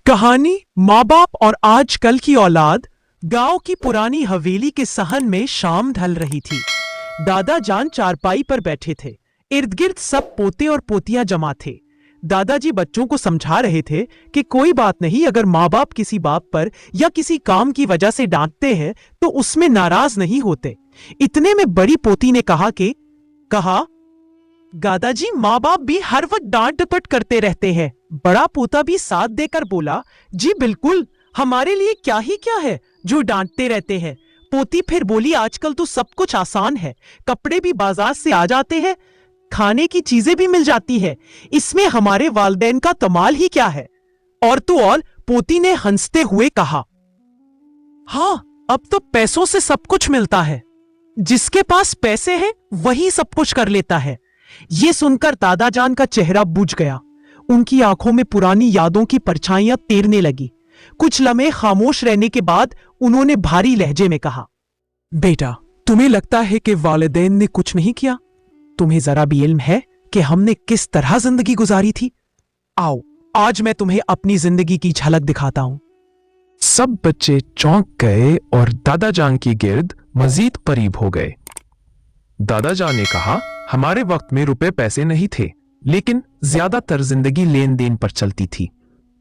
कहानी माँ बाप और आजकल की औलाद। गांव की पुरानी हवेली के सहन में शाम ढल रही थी। दादा जान चारपाई पर बैठे थे। इर्द गिर्द सब पोते और पोतियां जमा थे। दादाजी बच्चों को समझा रहे थे कि कोई बात नहीं, अगर माँ बाप किसी बात पर या किसी काम की वजह से डांटते हैं तो उसमें नाराज नहीं होते। इतने में बड़ी पोती ने कहा दादाजी, माँ बाप भी हर वक्त डांट डपट करते रहते हैं। बड़ा पोता भी साथ देकर बोला, जी बिल्कुल, हमारे लिए क्या ही क्या है जो डांटते रहते हैं। पोती फिर बोली, आजकल तो सब कुछ आसान है, कपड़े भी बाजार से आ जाते हैं, खाने की चीजें भी मिल जाती है, इसमें हमारे वालिदैन का कमाल ही क्या है। और तो और, पोती ने हंसते हुए कहा, हाँ, अब तो पैसों से सब कुछ मिलता है, जिसके पास पैसे हैं वही सब कुछ कर लेता है। ये सुनकर दादा जान का चेहरा बुझ गया। उनकी आंखों में पुरानी यादों की परछाइयां तैरने लगी। कुछ लम्हे खामोश रहने के बाद उन्होंने भारी लहजे में कहा, बेटा, तुम्हें लगता है कि वालिदैन ने कुछ नहीं किया? तुम्हें जरा भी इल्म है कि हमने किस तरह जिंदगी गुजारी थी? आओ, आज मैं तुम्हें अपनी जिंदगी की झलक दिखाता हूं। सब बच्चे चौंक गए और दादा जान के गिर्द मजीद करीब हो गए। दादा जान ने कहा, हमारे वक्त में रुपए पैसे नहीं थे, लेकिन ज्यादातर जिंदगी लेन देन पर चलती थी।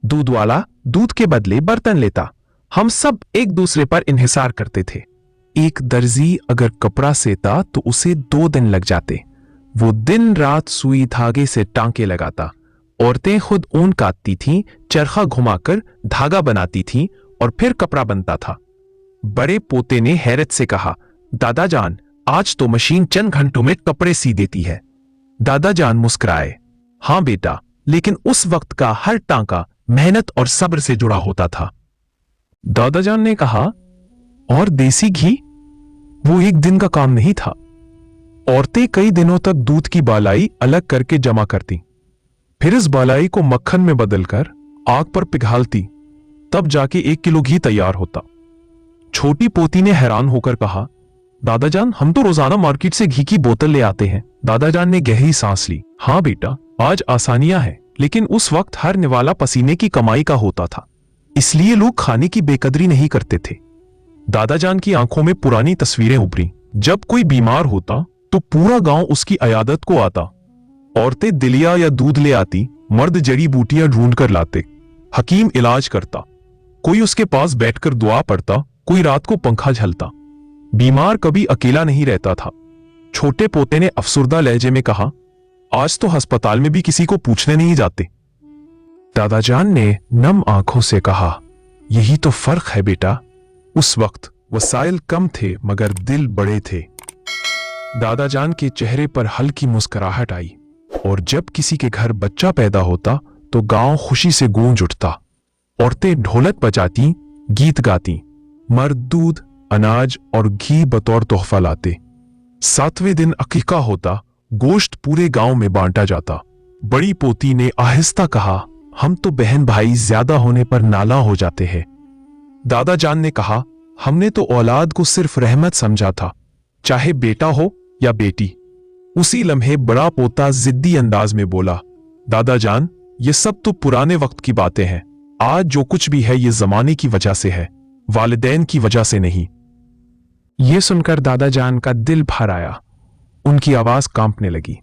दूध वाला दूध के बदले बर्तन लेता। हम सब एक दूसरे पर इन्हिसार करते थे। एक दर्जी अगर कपड़ा सेता तो उसे 2 दिन लग जाते। वो दिन रात सुई धागे से टांके लगाता। औरतें खुद ऊन काटती थीं, चरखा घुमाकर धागा बनाती थीं और फिर कपड़ा बनता था। बड़े पोते ने हैरत से कहा, दादा जान, आज तो मशीन चंद घंटों में कपड़े सी देती है। दादा जान मुस्कुराए, हाँ बेटा, लेकिन उस वक्त का हर टांका मेहनत और सब्र से जुड़ा होता था। दादा जान ने कहा, और देसी घी? वो एक दिन का काम नहीं था। औरतें कई दिनों तक दूध की बालाई अलग करके जमा करती, फिर इस बालाई को मक्खन में बदलकर आग पर पिघालती, तब जाके 1 किलो घी तैयार होता। छोटी पोती ने हैरान होकर कहा, दादा जान, हम तो रोजाना मार्केट से घी की बोतल ले आते हैं। दादा जान ने गहरी सांस ली, हाँ बेटा, आज आसानियां हैं, लेकिन उस वक्त हर निवाला पसीने की कमाई का होता था, इसलिए लोग खाने की बेकदरी नहीं करते थे। दादा जान की आंखों में पुरानी तस्वीरें उभरी। जब कोई बीमार होता तो पूरा गांव उसकी अयादत को आता। औरतें दलिया या दूध ले आती, मर्द जड़ी बूटियां ढूंढ कर लाते, हकीम इलाज करता, कोई उसके पास बैठकर दुआ पढ़ता, कोई रात को पंखा झलता। बीमार कभी अकेला नहीं रहता था। छोटे पोते ने अफसुर्दा लहजे में कहा, आज तो अस्पताल में भी किसी को पूछने नहीं जाते। दादा जान ने नम आंखों से कहा, यही तो फर्क है बेटा। उस वक्त वसाइल कम थे मगर दिल बड़े थे। दादा जान के चेहरे पर हल्की मुस्कुराहट आई, और जब किसी के घर बच्चा पैदा होता तो गांव खुशी से गूंज उठता। औरतें ढोलक बजाती, गीत गाती, मर्द दूध, अनाज और घी बतौर तोहफा लाते। 7वें दिन अकीका होता, गोश्त पूरे गांव में बांटा जाता। बड़ी पोती ने आहिस्ता कहा, हम तो बहन भाई ज्यादा होने पर नाला हो जाते हैं। दादा जान ने कहा, हमने तो औलाद को सिर्फ रहमत समझा था, चाहे बेटा हो या बेटी। उसी लम्हे बड़ा पोता जिद्दी अंदाज में बोला, दादा जान, ये सब तो पुराने वक्त की बातें हैं। आज जो कुछ भी है ये जमाने की वजह से है, वालिदैन की वजह से नहीं। यह सुनकर दादा जान का दिल भर आया। उनकी आवाज कांपने लगी,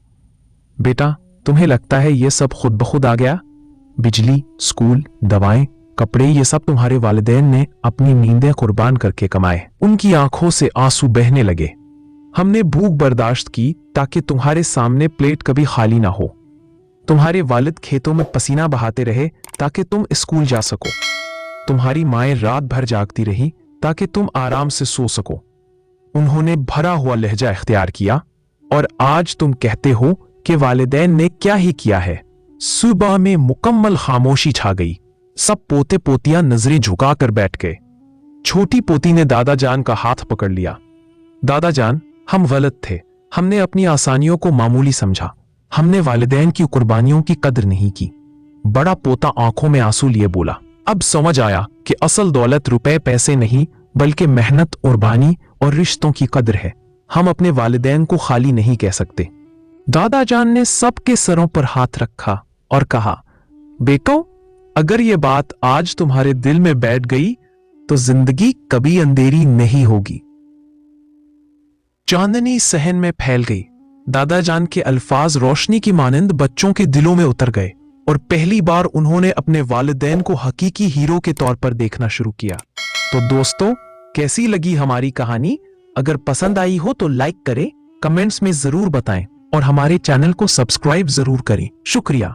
बेटा, तुम्हें लगता है यह सब खुद ब खुद आ गया? बिजली, स्कूल, दवाएं, कपड़े, ये सब तुम्हारे वालिदैन ने अपनी नींदें कुर्बान करके कमाए। उनकी आंखों से आंसू बहने लगे। हमने भूख बर्दाश्त की ताकि तुम्हारे सामने प्लेट कभी खाली ना हो। तुम्हारे वालिद खेतों में पसीना बहाते रहे ताकि तुम स्कूल जा सको। तुम्हारी माएं रात भर जागती रही ताकि तुम आराम से सो सको। उन्होंने भरा हुआ लहजा इख्तियार किया, और आज तुम कहते हो कि वालिदैन ने क्या ही किया है। सुबह में मुकम्मल खामोशी छा गई। सब पोते पोतियां नजरें झुकाकर बैठ गए। छोटी पोती ने दादा जान का हाथ पकड़ लिया, दादा जान, हम गलत थे। हमने अपनी आसानियों को मामूली समझा। हमने वालिदैन की कुर्बानियों की कदर नहीं की। बड़ा पोता आंखों में आंसू लिए बोला, अब समझ आया कि असल दौलत रुपए पैसे नहीं, बल्कि मेहनत, कुर्बानी और रिश्तों की कदर है। हम अपने वालिदैन को खाली नहीं कह सकते। दादा जान ने सबके सरों पर हाथ रखा और कहा, बेटो, अगर ये बात आज तुम्हारे दिल में बैठ गई तो जिंदगी कभी अंधेरी नहीं होगी। चांदनी सहन में फैल गई। दादा जान के अल्फाज रोशनी की मानंद बच्चों के दिलों में उतर गए और पहली बार उन्होंने अपने वालिदैन को हकीकी हीरो के तौर पर देखना शुरू किया। तो दोस्तों, कैसी लगी हमारी कहानी? अगर पसंद आई हो तो लाइक करें, कमेंट्स में जरूर बताएं और हमारे चैनल को सब्सक्राइब जरूर करें। शुक्रिया।